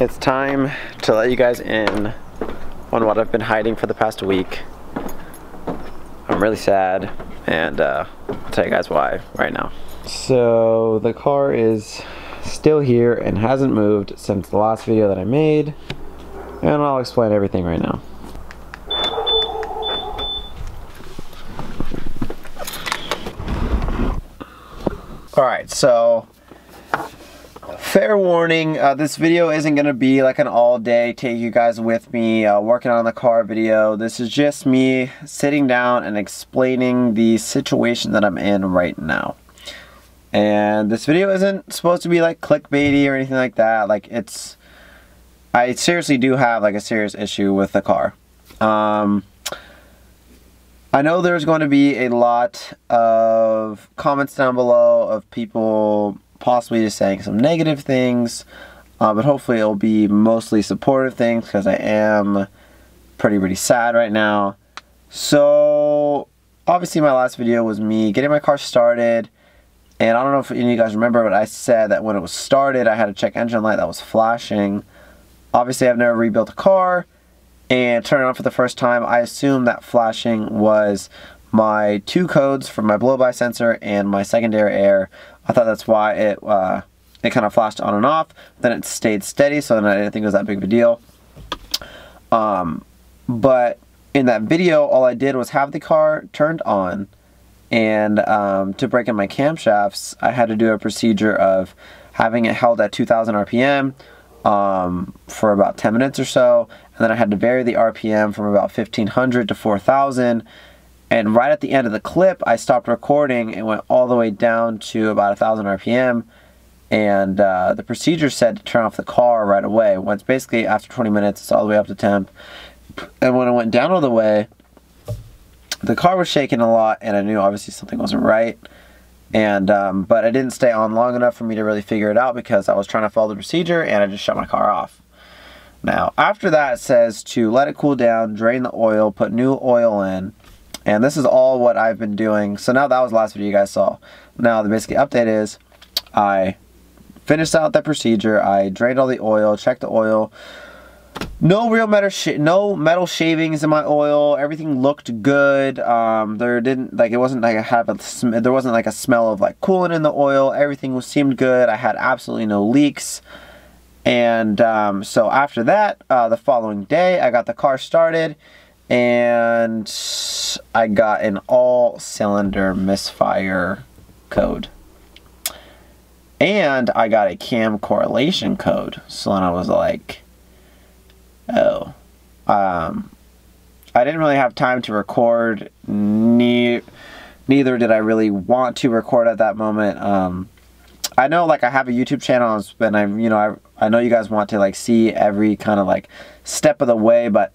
It's time to let you guys in on what I've been hiding for the past week. I'm really sad, and I'll tell you guys why right now. So the car is still here and hasn't moved since the last video that I made, and I'll explain everything right now. Alright, so fair warning, this video isn't going to be like an all-day take you guys with me working on the car video. This is just me sitting down and explaining the situation that I'm in right now. And this video isn't supposed to be like clickbaity or anything like that. Like, I seriously do have like a serious issue with the car. I know there's going to be a lot of comments down below of people possibly just saying some negative things, but hopefully it'll be mostly supportive things because I am pretty sad right now. So obviously my last video was me getting my car started, and I don't know if any of you guys remember, but I said that when it was started I had a check engine light that was flashing. Obviously I've never rebuilt a car, and turning it on for the first time, I assumed that flashing was my two codes for my blow-by sensor and my secondary air. I thought that's why it kind of flashed on and off. Then it stayed steady, so then I didn't think it was that big of a deal. But in that video, all I did was have the car turned on, and to break in my camshafts, I had to do a procedure of having it held at 2,000 RPM for about 10 minutes or so, and then I had to vary the RPM from about 1,500 to 4,000. And right at the end of the clip, I stopped recording and went all the way down to about 1,000 RPM. And the procedure said to turn off the car right away. Once basically after 20 minutes, it's all the way up to temp. And when I went down all the way, the car was shaking a lot, and I knew obviously something wasn't right. And but I didn't stay on long enough for me to really figure it out because I was trying to follow the procedure, and I just shut my car off. Now, after that, it says to let it cool down, drain the oil, put new oil in. And this is all what I've been doing. So now that was the last video you guys saw. Now the basic update is I finished out that procedure. I drained all the oil, checked the oil. No real metal shavings in my oil. Everything looked good. There wasn't like a smell of like coolant in the oil. Everything seemed good. I had absolutely no leaks. And so after that, the following day, I got the car started, and I got an all-cylinder misfire code. And I got a cam correlation code. So then I was like, oh. I didn't really have time to record. Neither did I really want to record at that moment. I know, like, I have a YouTube channel, and I know you guys want to like see every kind of like step of the way, but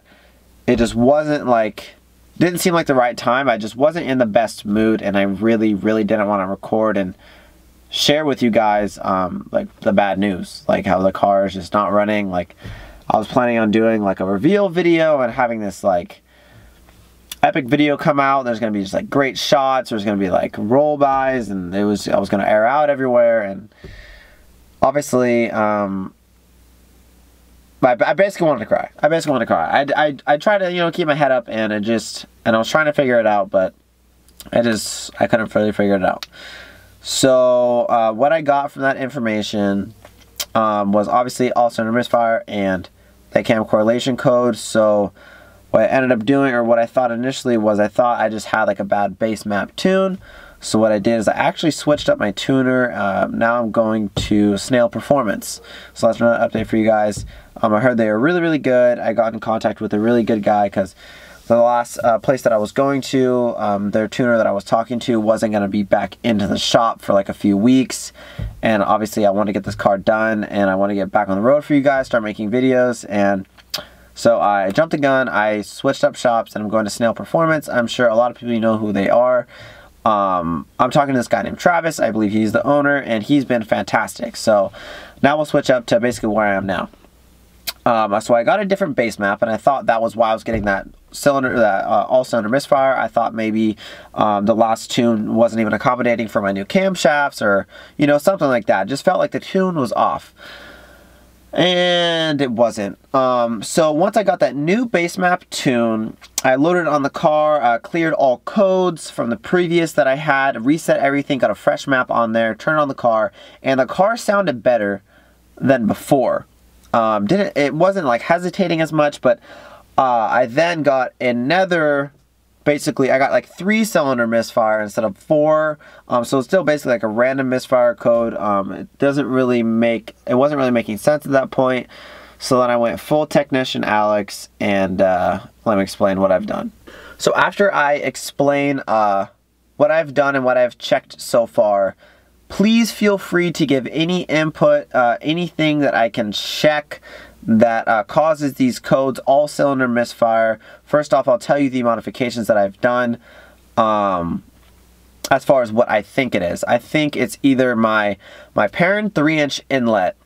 it just wasn't like, didn't seem like the right time. I just wasn't in the best mood, and I really didn't want to record and share with you guys like the bad news, like how the car is just not running. Like, I was planning on doing like a reveal video and having this like epic video come out. There's gonna be just like great shots. There's gonna be like roll bys, and I was gonna air out everywhere. And obviously, I basically wanted to cry. I tried to keep my head up, and I was trying to figure it out, but I couldn't really figure it out. So what I got from that information was obviously all-cylinder misfire and that cam correlation code. So what I ended up doing, or what I thought initially, was I thought I just had like a bad base map tune. So what I did is I actually switched up my tuner. Now I'm going to Snail Performance. So that's another update for you guys. I heard they are really good. I got in contact with a really good guy because the last place that I was going to, their tuner that I was talking to wasn't going to be back into the shop for like a few weeks. And obviously I want to get this car done, and I want to get back on the road for you guys, start making videos. And so I jumped the gun. I switched up shops, and I'm going to Snail Performance. I'm sure a lot of people know who they are. I'm talking to this guy named Travis. I believe he's the owner, and he's been fantastic. So now we'll switch up to basically where I am now. So I got a different base map, and I thought that was why I was getting that all-cylinder misfire. I thought maybe the last tune wasn't even accommodating for my new camshafts, or something like that. Just felt like the tune was off. And it wasn't. So once I got that new base map tune, I loaded it on the car, cleared all codes from the previous that I had, reset everything, got a fresh map on there, turned on the car, and the car sounded better than before. It wasn't like hesitating as much, but I then got another. Basically, I got like 3-cylinder misfire instead of 4. So it's still basically like a random misfire code. It wasn't really making sense at that point. So then I went full technician Alex, and let me explain what I've done. So after I explain what I've done and what I've checked so far, please feel free to give any input, anything that I can check that causes these codes all cylinder misfire. First off, I'll tell you the modifications that I've done as far as what I think it is. I think it's either my parent 3-inch inlet.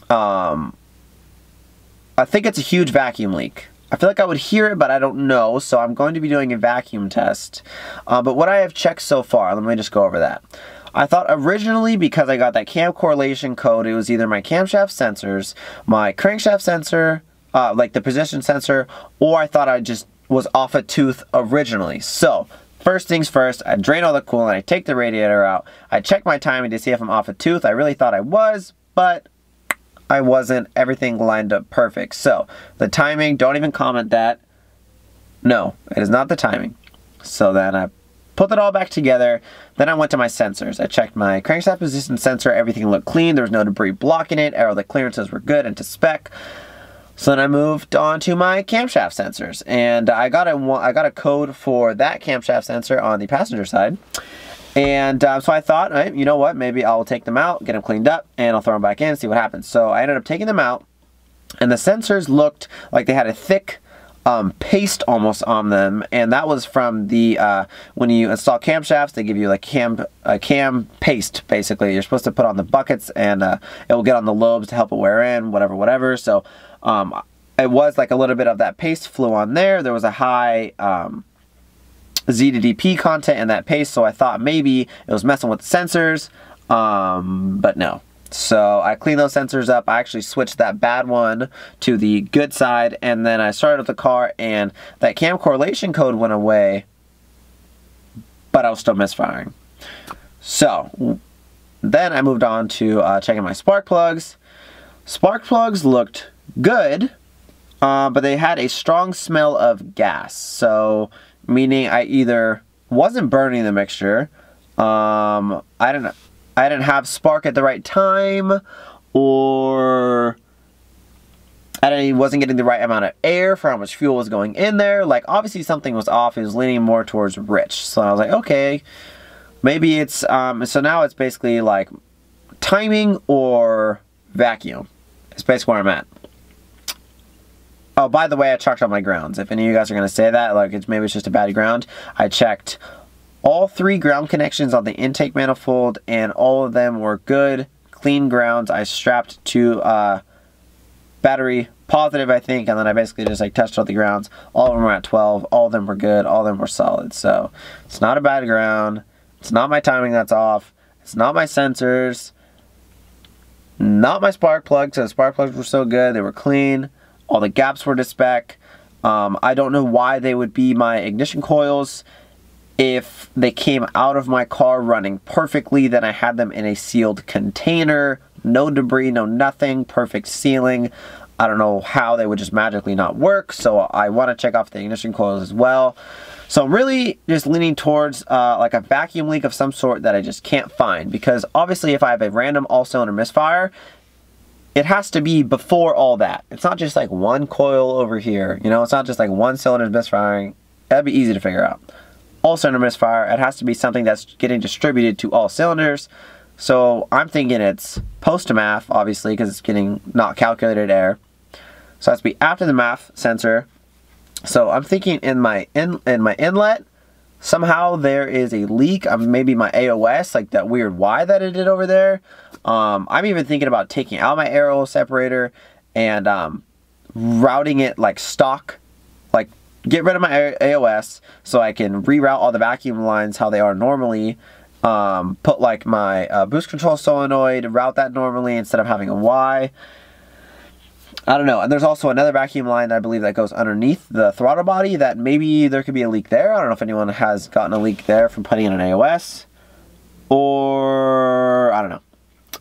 I think it's a huge vacuum leak. I feel like I would hear it, but I don't know, so I'm going to be doing a vacuum test. But what I have checked so far, let me just go over that. I thought originally, because I got that cam correlation code, it was either my camshaft sensors, my crankshaft sensor, like the position sensor, or I thought I just was off a tooth originally. So, first things first, I drain all the coolant, I take the radiator out, I check my timing to see if I'm off a tooth. I really thought I was, but I wasn't. Everything lined up perfect. So, the timing, don't even comment that. No, it is not the timing. So then I put it all back together. Then I went to my sensors. I checked my crankshaft position sensor. Everything looked clean. There was no debris blocking it. All the clearances were good and to spec. So then I moved on to my camshaft sensors, and I got a code for that camshaft sensor on the passenger side. And so I thought, right, you know what, maybe I'll take them out, get them cleaned up, and I'll throw them back in and see what happens. So I ended up taking them out, and the sensors looked like they had a thick paste almost on them, and that was from the when you install camshafts, they give you like cam paste. Basically, you're supposed to put on the buckets, and it will get on the lobes to help it wear in, whatever. So it was like a little bit of that paste flew on there. There was a high Z to DP content in that paste, so I thought maybe it was messing with the sensors, but no. So I cleaned those sensors up. I actually switched that bad one to the good side, and then I started up the car, and that cam correlation code went away, but I was still misfiring. So then I moved on to checking my spark plugs. Spark plugs looked good, but they had a strong smell of gas. So meaning I either wasn't burning the mixture, I didn't have spark at the right time, or I wasn't getting the right amount of air for how much fuel was going in there. Like, obviously something was off. It was leaning more towards rich. So I was like, okay, maybe it's, so now it's basically like timing or vacuum. It's basically where I'm at. Oh, by the way, I checked on my grounds. If any of you guys are going to say that, like maybe it's just a bad ground, I checked all 3 ground connections on the intake manifold, and all of them were good, clean grounds. I strapped to battery positive, I think, and then I basically just like touched all the grounds. All of them were at 12. All of them were good. All of them were solid. So it's not a bad ground. It's not my timing that's off. It's not my sensors. Not my spark plugs. So the spark plugs were so good. They were clean. All the gaps were to spec. I don't know why they would be my ignition coils. If they came out of my car running perfectly, then I had them in a sealed container. No debris, no nothing, perfect sealing. I don't know how they would just magically not work, so I want to check off the ignition coils as well. So I'm really just leaning towards like a vacuum leak of some sort that I just can't find, because obviously if I have a random all-cylinder misfire, it has to be before all that. It's not just like one coil over here, you know, it's not just like one cylinder misfiring. That'd be easy to figure out. All-cylinder misfire, it has to be something that's getting distributed to all cylinders. So I'm thinking it's post MAF, obviously, because it's getting not calculated air. So it has to be after the MAF sensor. So I'm thinking in my inlet, somehow there is a leak of maybe my AOS, like that weird Y that it did over there. I'm even thinking about taking out my air oil separator and routing it like stock, like get rid of my AOS so I can reroute all the vacuum lines how they are normally. Put like my boost control solenoid, route that normally instead of having a Y. I don't know. And there's also another vacuum line, I believe, that goes underneath the throttle body that maybe there could be a leak there. I don't know if anyone has gotten a leak there from putting in an AOS. Or, I don't know.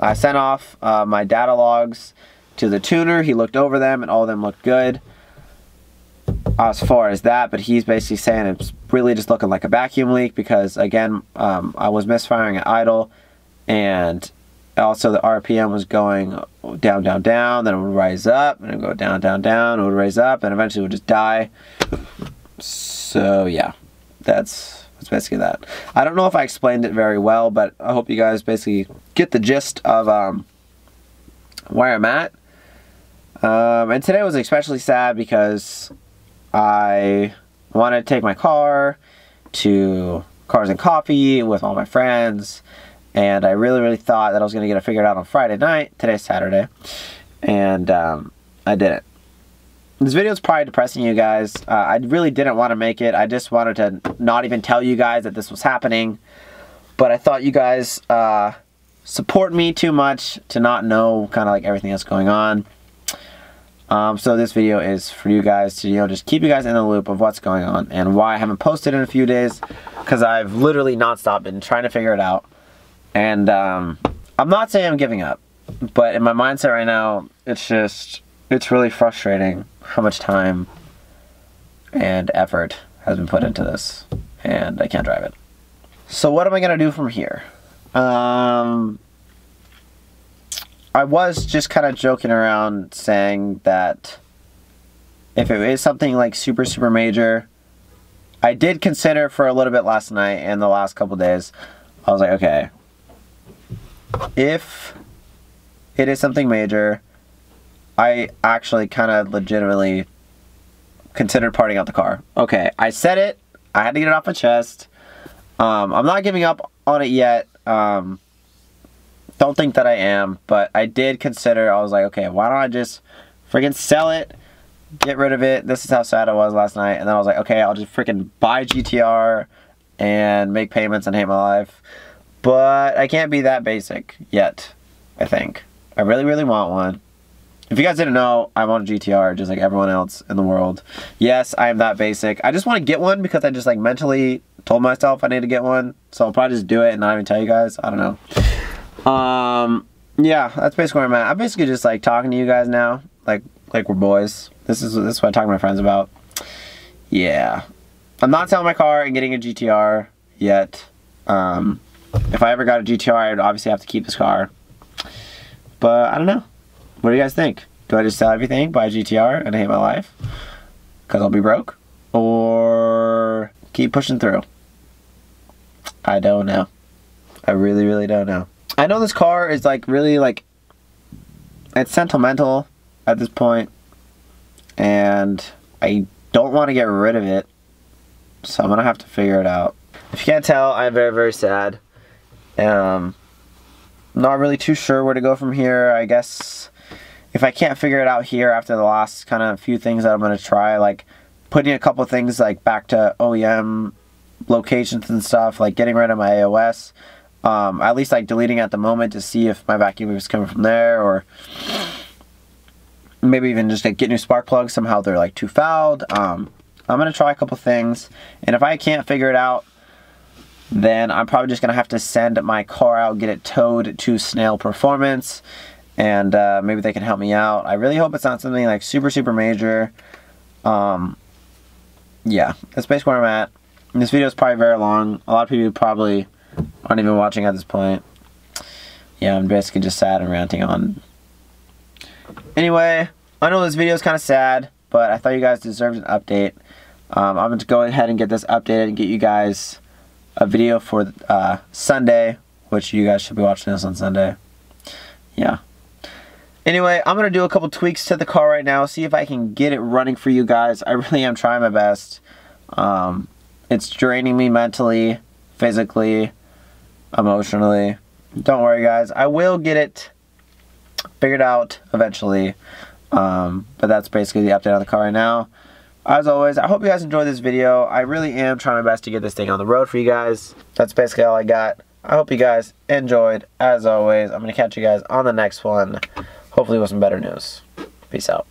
I sent off my data logs to the tuner. He looked over them and all of them looked good as far as that. But he's basically saying it's really just looking like a vacuum leak because, again, I was misfiring at idle. And also the RPM was going down, down, down. Then it would rise up and it would go down, down, down. It would raise up and eventually it would just die. So, yeah. That's basically that. I don't know if I explained it very well, but I hope you guys basically get the gist of where I'm at. And today was especially sad because I wanted to take my car to Cars and Coffee with all my friends, and I really thought that I was going to get it figured out on Friday night. Today's Saturday, and I didn't. This video is probably depressing you guys. I really didn't want to make it. I just wanted to not even tell you guys that this was happening. But I thought you guys support me too much to not know kind of like everything that's going on. So this video is for you guys to, just keep you guys in the loop of what's going on and why I haven't posted in a few days. Because I've literally nonstop been trying to figure it out. And I'm not saying I'm giving up. But in my mindset right now, it's really frustrating how much time and effort has been put into this, and I can't drive it. So what am I gonna do from here? I was just kind of joking around saying that if it is something like super major, I did consider for a little bit last night and the last couple days. I was like, okay, if it is something major, I actually kind of legitimately considered parting out the car. Okay, I said it. I had to get it off my chest. I'm not giving up on it yet. Don't think that I am, but I did consider, I was like, okay, why don't I just freaking sell it, get rid of it. This is how sad I was last night. And then I was like, okay, I'll just freaking buy GTR and make payments and hate my life. But I can't be that basic yet, I think. I really want one. If you guys didn't know, I want a GTR just like everyone else in the world. Yes, I am that basic. I just want to get one because I just like mentally told myself I need to get one. So I'll probably just do it and not even tell you guys. I don't know. Yeah, that's basically where I'm at. I'm basically just like talking to you guys now. Like we're boys. This is what I talk to my friends about. Yeah. I'm not selling my car and getting a GTR yet. If I ever got a GTR, I'd obviously have to keep this car. But I don't know. What do you guys think? Do I just sell everything, buy a GTR, and hate my life? Because I'll be broke? Or keep pushing through? I don't know. I really don't know. I know this car is like really like, it's sentimental at this point. And I don't want to get rid of it. So I'm going to have to figure it out. If you can't tell, I'm very sad. Not really too sure where to go from here. I guess if I can't figure it out here after the last kind of few things that I'm going to try, like putting a couple things like back to OEM locations and stuff, like getting rid of my AOS, at least like deleting at the moment to see if my vacuum is coming from there, or maybe even just like get new spark plugs. Somehow they're like too fouled. I'm going to try a couple things, and if I can't figure it out, then I'm probably just going to have to send my car out, get it towed to Snail Performance, and maybe they can help me out. I really hope it's not something like super major. Yeah, that's basically where I'm at. And this video is probably very long. A lot of people probably aren't even watching at this point. Yeah, I'm basically just sad and ranting on. Anyway, I know this video is kind of sad, but I thought you guys deserved an update. I'm going to go ahead and get this updated and get you guys a video for Sunday, which you guys should be watching this on Sunday. Yeah. Anyway, I'm going to do a couple tweaks to the car right now, see if I can get it running for you guys. I really am trying my best. It's draining me mentally, physically, emotionally. Don't worry, guys. I will get it figured out eventually. But that's basically the update on the car right now. As always, I hope you guys enjoyed this video. I really am trying my best to get this thing on the road for you guys. That's basically all I got. I hope you guys enjoyed. As always, I'm going to catch you guys on the next one. Hopefully with some better news. Peace out.